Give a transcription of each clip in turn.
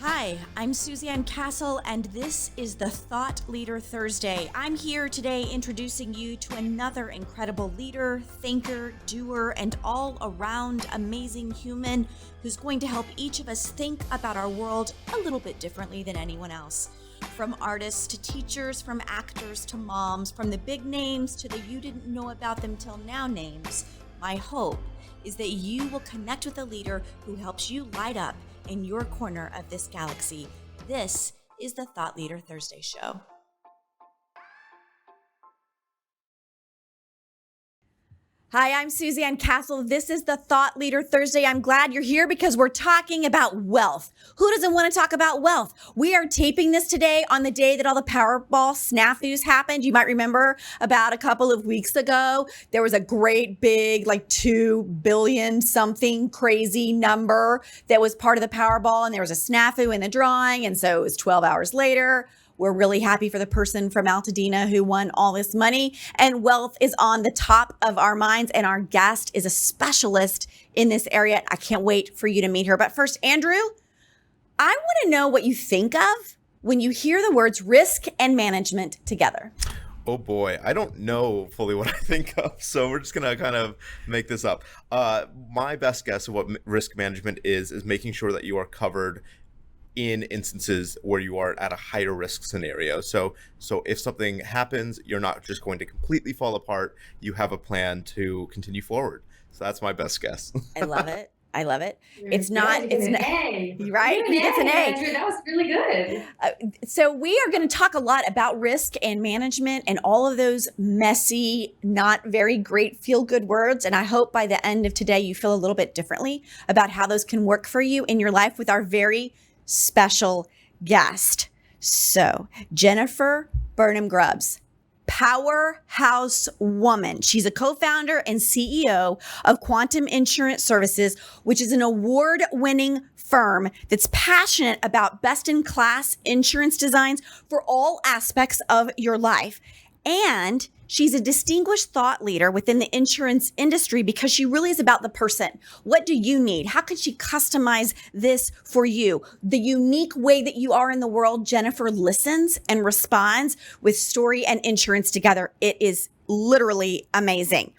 Hi, I'm Suzanne Castle, and this is the Thought Leader Thursday. I'm here today introducing you to another incredible leader, thinker, doer, and all-around amazing human who's going to help each of us think about our world a little bit differently than anyone else. From artists to teachers, from actors to moms, from the big names to the you didn't know about them till now names, my hope is that you will connect with a leader who helps you light up in your corner of this galaxy. This is the Thought Leader Thursday show. Hi, I'm Suzanne Castle. This is the Thought Leader Thursday. I'm glad you're here because we're talking about wealth. Who doesn't want to talk about wealth? We are taping this today on the day that all the Powerball snafus happened. You might remember about a couple of weeks ago, there was a great big, like 2 billion something crazy number that was part of the Powerball, and there was a snafu in the drawing. And so it was 12 hours later. We're really happy for the person from Altadena who won all this money, and wealth is on the top of our minds, and our guest is a specialist in this area. I can't wait for you to meet her. But first, Andrew, I want to know what you think of when you hear the words risk and management together. Oh boy, I don't know fully what I think of, so we're just gonna kind of make this up. My best guess of what risk management is making sure that you are covered in instances where you are at a higher risk scenario. So if something happens, you're not just going to completely fall apart. You have a plan to continue forward. So that's my best guess. I love it. I love it. It's Good. not, You it's get not, an A. right? You It's an A. Andrew, that was really good. So we are going to talk a lot about risk and management and all of those messy, not very great feel-good words. And I hope by the end of today, you feel a little bit differently about how those can work for you in your life with our very special guest. So Jennifer Burnham-Grubbs, powerhouse woman. She's a co-founder and CEO of Quantum Insurance Services, which is an award-winning firm that's passionate about best-in-class insurance designs for all aspects of your life. And she's a distinguished thought leader within the insurance industry because she really is about the person. What do you need? How can she customize this for you? The unique way that you are in the world, Jennifer listens and responds with story and insurance together. It is literally amazing.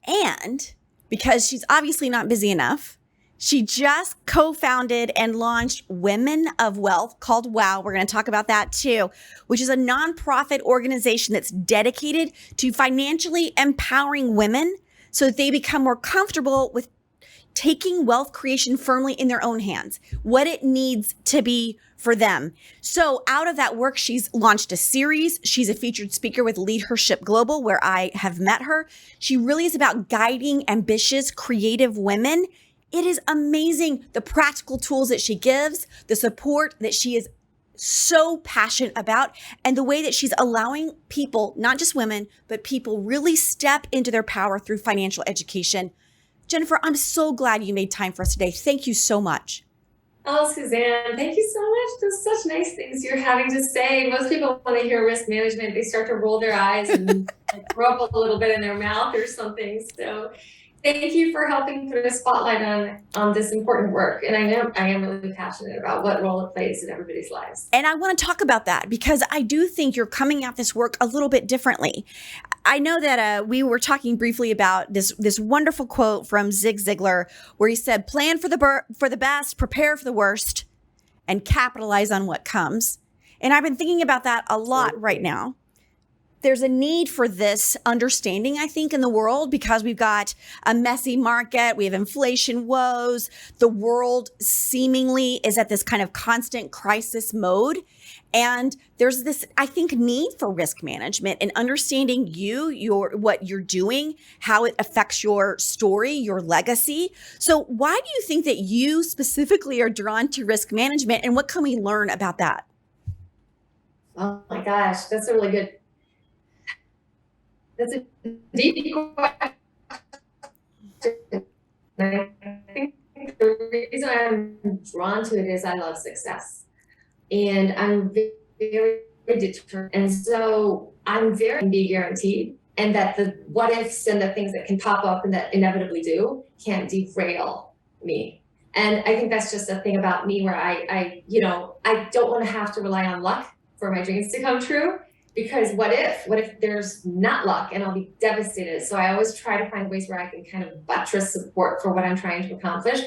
And because she's obviously not busy enough, she just co-founded and launched Womxn of Wealth, called WOW. We're going to talk about that too, which is a nonprofit organization that's dedicated to financially empowering women so that they become more comfortable with taking wealth creation firmly in their own hands, what it needs to be for them. So out of that work, she's launched a series. She's a featured speaker with Leadership Global, where I have met her. She really is about guiding ambitious, creative women. It is amazing the practical tools that she gives, the support that she is so passionate about, and the way that she's allowing people, not just women, but people really step into their power through financial education. Jennifer, I'm so glad you made time for us today. Thank you so much. Oh, Suzanne, thank you so much. Those are such nice things you're having to say. Most people, when they hear risk management, they start to roll their eyes and throw up a little bit in their mouth or something. So thank you for helping put a spotlight on this important work. And I am really passionate about what role it plays in everybody's lives. And I want to talk about that because I do think you're coming at this work a little bit differently. I know that we were talking briefly about this wonderful quote from Zig Ziglar, where he said, plan for the best, prepare for the worst, and capitalize on what comes. And I've been thinking about that a lot right now. There's a need for this understanding, I think, in the world because we've got a messy market. We have inflation woes. The world seemingly is at this kind of constant crisis mode. And there's this, I think, need for risk management and understanding what you're doing, how it affects your story, your legacy. So why do you think that you specifically are drawn to risk management, and what can we learn about that? Oh my gosh, that's a really good. That's a deep question. I think the reason I'm drawn to it is I love success. And I'm very determined. And so I'm very be guaranteed. And that the what ifs and the things that can pop up and that inevitably do can't derail me. And I think that's just a thing about me where I don't want to have to rely on luck for my dreams to come true. Because what if there's not luck and I'll be devastated? So I always try to find ways where I can kind of buttress support for what I'm trying to accomplish.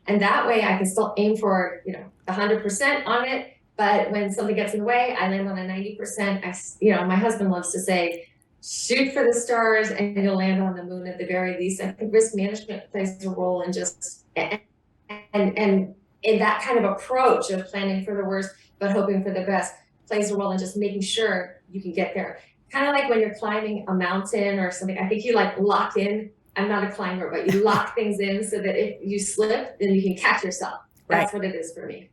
And that way I can still aim for, the 100% on it. But when something gets in the way, I land on a 90%. My husband loves to say, shoot for the stars and you'll land on the moon at the very least. I think risk management plays a role in just, and in that kind of approach of planning for the worst, but hoping for the best, plays a role in just making sure you can get there. Kind of like when you're climbing a mountain or something, I think you lock in. I'm not a climber, but you lock things in so that if you slip, then you can catch yourself. That's what it is for me.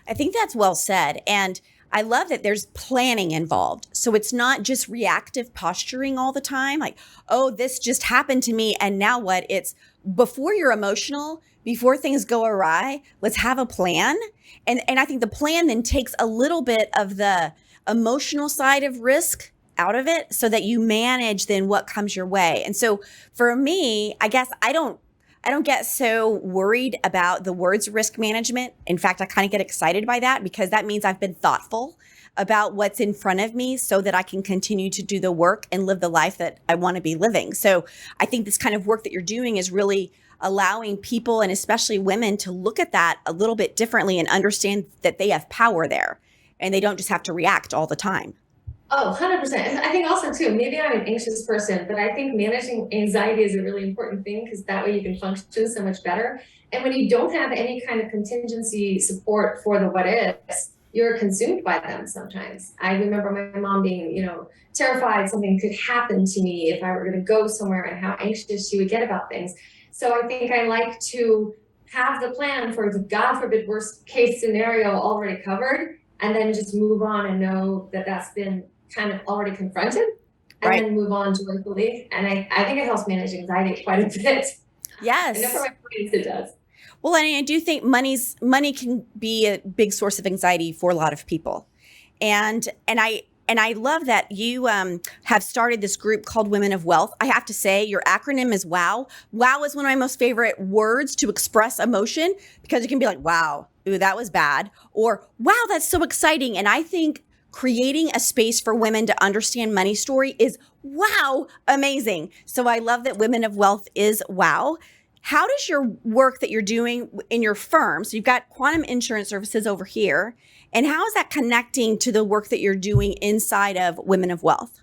I think that's well said. And I love that there's planning involved. So it's not just reactive posturing all the time. Like, oh, this just happened to me. And now what? It's before you're emotional, before things go awry, let's have a plan. And I think the plan then takes a little bit of the emotional side of risk out of it so that you manage then what comes your way. And so for me, I guess I don't get so worried about the words risk management. In fact, I kind of get excited by that because that means I've been thoughtful about what's in front of me so that I can continue to do the work and live the life that I want to be living. So I think this kind of work that you're doing is really allowing people and especially women to look at that a little bit differently and understand that they have power there and they don't just have to react all the time. Oh, 100%. And I think also too, maybe I'm an anxious person, but I think managing anxiety is a really important thing because that way you can function so much better. And when you don't have any kind of contingency support for the what ifs, you're consumed by them sometimes. I remember my mom being, terrified something could happen to me if I were going to go somewhere and how anxious she would get about things. So I think I like to have the plan for the God forbid worst case scenario already covered and then just move on and know that that's been kind of already confronted and then move on joyfully. And I think it helps manage anxiety quite a bit. Yes. I know for my clients it does. Well, and I do think money can be a big source of anxiety for a lot of people. And I love that you have started this group called Women of Wealth. I have to say your acronym is WOW. WOW is one of my most favorite words to express emotion because it can be like, wow, ooh, that was bad. Or wow, that's so exciting. And I think creating a space for women to understand money story is wow, amazing. So I love that Women of Wealth is WOW. How does your work that you're doing in your firm, so you've got Quantum Insurance Services over here, and how is that connecting to the work that you're doing inside of Women of Wealth?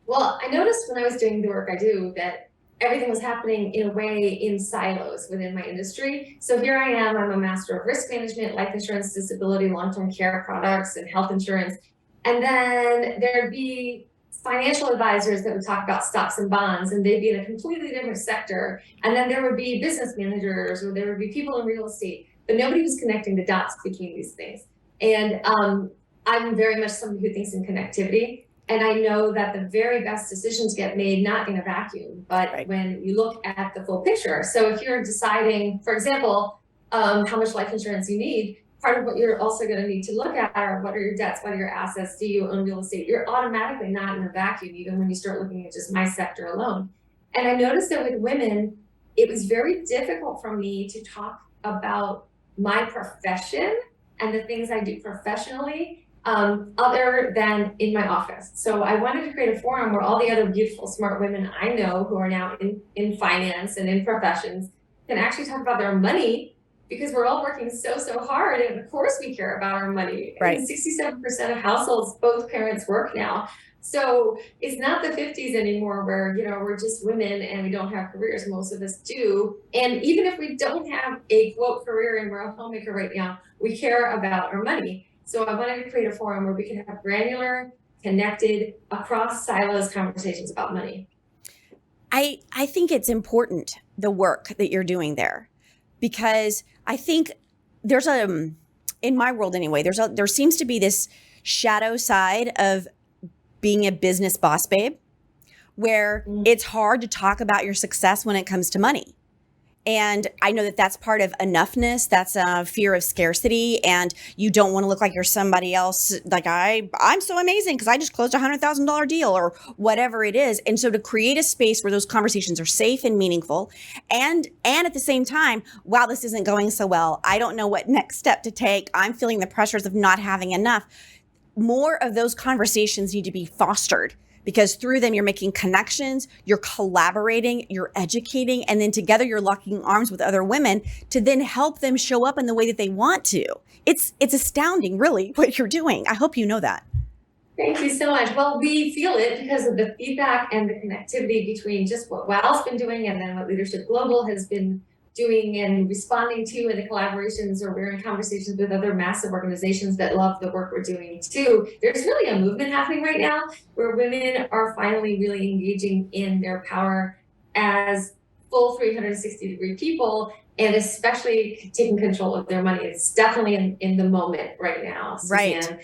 Well, I noticed when I was doing the work I do that everything was happening in a way in silos within my industry. So here I am, I'm a master of risk management, life insurance, disability, long-term care products, and health insurance. And then there'd be financial advisors that would talk about stocks and bonds, and they'd be in a completely different sector. And then there would be business managers, or there would be people in real estate, but nobody was connecting the dots between these things. And I'm very much somebody who thinks in connectivity. And I know that the very best decisions get made not in a vacuum, but when you look at the full picture. So if you're deciding, for example, how much life insurance you need, part of what you're also going to need to look at are what are your debts, what are your assets, do you own real estate? You're automatically not in a vacuum, even when you start looking at just my sector alone. And I noticed that with women, it was very difficult for me to talk about my profession and the things I do professionally other than in my office. So I wanted to create a forum where all the other beautiful, smart women I know who are now in finance and in professions can actually talk about their money, because we're all working so hard. And of course we care about our money. Right. And 67% of households, both parents work now. So it's not the 50s anymore where, we're just women and we don't have careers. Most of us do. And even if we don't have a quote career and we're a homemaker right now, we care about our money. So I wanted to create a forum where we can have granular, connected, across silos conversations about money. I think it's important, the work that you're doing there, because I think there's in my world anyway, there seems to be this shadow side of being a business boss babe, where it's hard to talk about your success when it comes to money. And I know that that's part of enoughness. That's a fear of scarcity. And you don't want to look like you're somebody else. Like I'm so amazing because I just closed $100,000 deal or whatever it is. And so to create a space where those conversations are safe and meaningful, and at the same time, wow, this isn't going so well. I don't know what next step to take. I'm feeling the pressures of not having enough. More of those conversations need to be fostered, because through them, you're making connections, you're collaborating, you're educating, and then together you're locking arms with other women to then help them show up in the way that they want to. It's astounding, really, what you're doing. I hope you know that. Thank you so much. Well, we feel it because of the feedback and the connectivity between just what WOW's been doing and then what Leadership Global has been doing and responding to, and the collaborations, or we're in conversations with other massive organizations that love the work we're doing too. There's really a movement happening right now where women are finally really engaging in their power as full 360-degree people, and especially taking control of their money. It's definitely in the moment right now, Suzanne.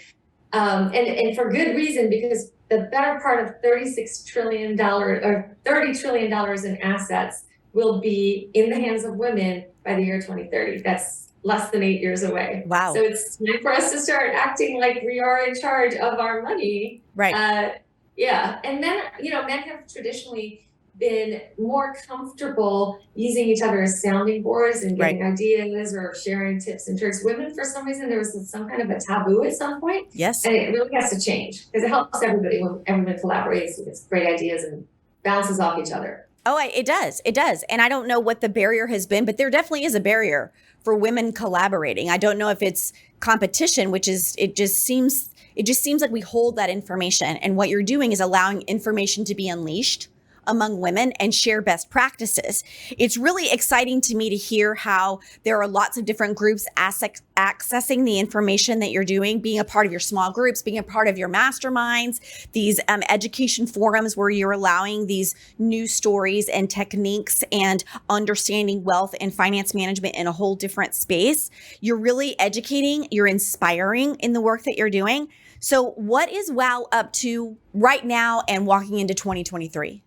Right. And for good reason, because the better part of $36 trillion or $30 trillion in assets will be in the hands of women by the year 2030. That's less than 8 years away. Wow. So it's time for us to start acting like we are in charge of our money. Right. Yeah. And then, men have traditionally been more comfortable using each other as sounding boards and getting ideas or sharing tips and tricks. Women, for some reason, there was some kind of a taboo at some point. Yes. And it really has to change, because it helps everybody when everyone collaborates and gets great ideas and bounces off each other. Oh, it does. It does. And I don't know what the barrier has been, but there definitely is a barrier for women collaborating. I don't know if it's competition, which is, it just seems like we hold that information. And what you're doing is allowing information to be unleashed among women and share best practices. It's really exciting to me to hear how there are lots of different groups accessing the information that you're doing, being a part of your small groups, being a part of your masterminds, these education forums where you're allowing these new stories and techniques and understanding wealth and finance management in a whole different space. You're really educating, you're inspiring in the work that you're doing. So what is WOW up to right now and walking into 2023?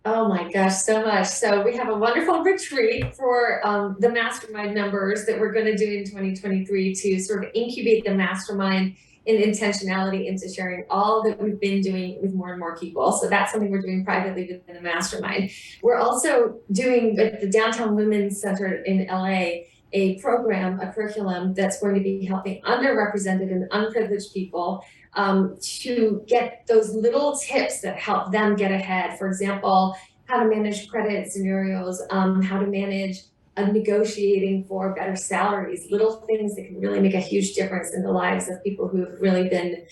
Oh my gosh, so much. So we have a wonderful retreat for the mastermind members that we're going to do in 2023 to sort of incubate the mastermind in intentionality into sharing all that we've been doing with more and more people. So that's something we're doing privately within the mastermind. We're also doing at the Downtown Women's Center in LA a program, a curriculum that's going to be helping underrepresented and unprivileged people to get those little tips that help them get ahead. For example, how to manage credit scenarios, how to manage negotiating for better salaries, little things that can really make a huge difference in the lives of people who've really been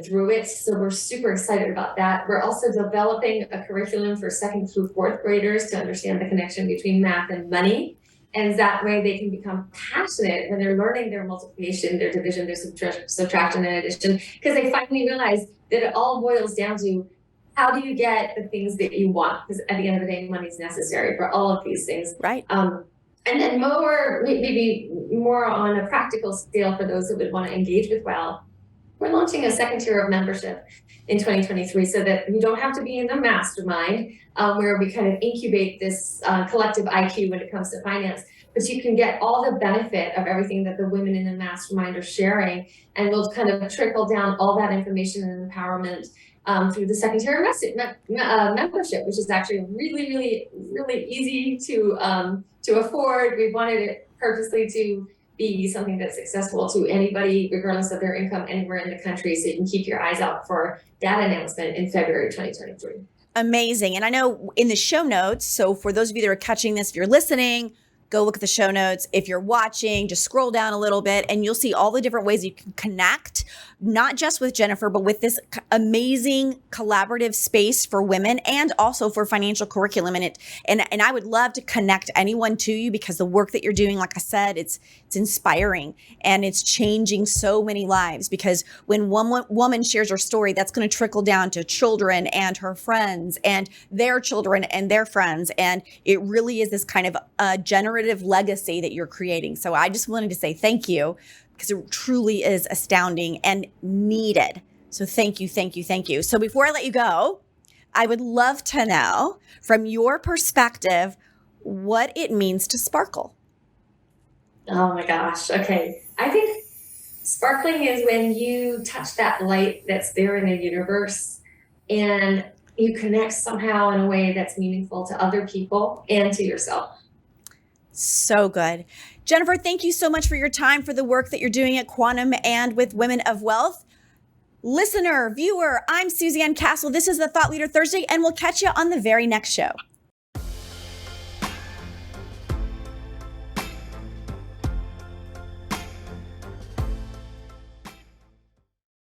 through it. So we're super excited about that. We're also developing a curriculum for 2nd through 4th graders to understand the connection between math and money. And that way they can become passionate when they're learning their multiplication, their division, their subtraction and addition, because they finally realize that it all boils down to how do you get the things that you want? Because at the end of the day, money is necessary for all of these things. Right. And then maybe more on a practical scale for those that would want to engage with WOW, we're launching a 2nd tier of membership in 2023 so that you don't have to be in the mastermind where we kind of incubate this collective IQ when it comes to finance, but you can get all the benefit of everything that the women in the mastermind are sharing, and we'll kind of trickle down all that information and empowerment through the 2nd tier membership, which is actually really, really, really easy to afford. We wanted it purposely to be something that's accessible to anybody, regardless of their income, anywhere in the country. So you can keep your eyes out for that announcement in February 2023. Amazing. And I know in the show notes, so for those of you that are catching this, if you're listening, go look at the show notes. If you're watching, just scroll down a little bit and you'll see all the different ways you can connect, not just with Jennifer, but with this amazing collaborative space for women and also for financial curriculum. And I would love to connect anyone to you, because the work that you're doing, like I said, it's inspiring and it's changing so many lives, because when one woman shares her story, that's going to trickle down to children and her friends and their children and their friends. And it really is this kind of generative legacy that you're creating. So I just wanted to say thank you, because it truly is astounding and needed. So thank you, thank you, thank you. So before I let you go, I would love to know from your perspective, what it means to sparkle. Oh my gosh. Okay. I think sparkling is when you touch that light that's there in the universe and you connect somehow in a way that's meaningful to other people and to yourself. So good. Jennifer, thank you so much for your time, for the work that you're doing at Quantum and with Women of Wealth. Listener, viewer, I'm Suzanne Castle. This is the Thought Leader Thursday, and we'll catch you on the very next show.